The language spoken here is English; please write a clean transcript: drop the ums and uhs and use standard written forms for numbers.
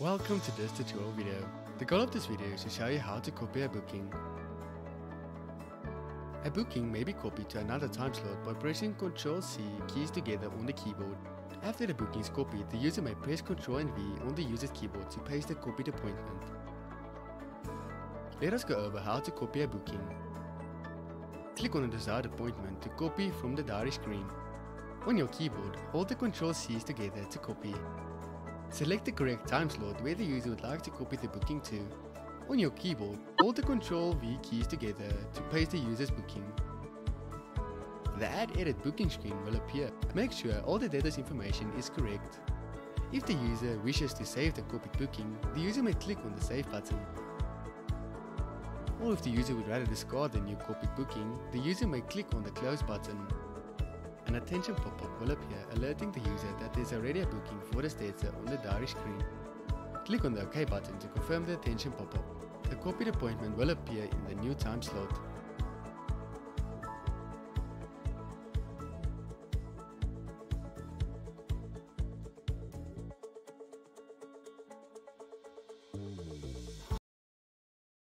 Welcome to this tutorial video. The goal of this video is to show you how to copy a booking. A booking may be copied to another time slot by pressing Ctrl+C keys together on the keyboard. After the booking is copied, the user may press Ctrl and V on the user's keyboard to paste the copied appointment. Let us go over how to copy a booking. Click on the desired appointment to copy from the diary screen. On your keyboard, hold the Ctrl+Cs together to copy. Select the correct time slot where the user would like to copy the booking to. On your keyboard, hold the Ctrl+V keys together to paste the user's booking. The Add Edit Booking screen will appear. Make sure all the data's information is correct. If the user wishes to save the copied booking, the user may click on the Save button. Or if the user would rather discard the new copied booking, the user may click on the Close button. An attention pop-up will appear alerting the user that there is already a booking for the status on the diary screen. Click on the OK button to confirm the attention pop-up. The copied appointment will appear in the new time slot.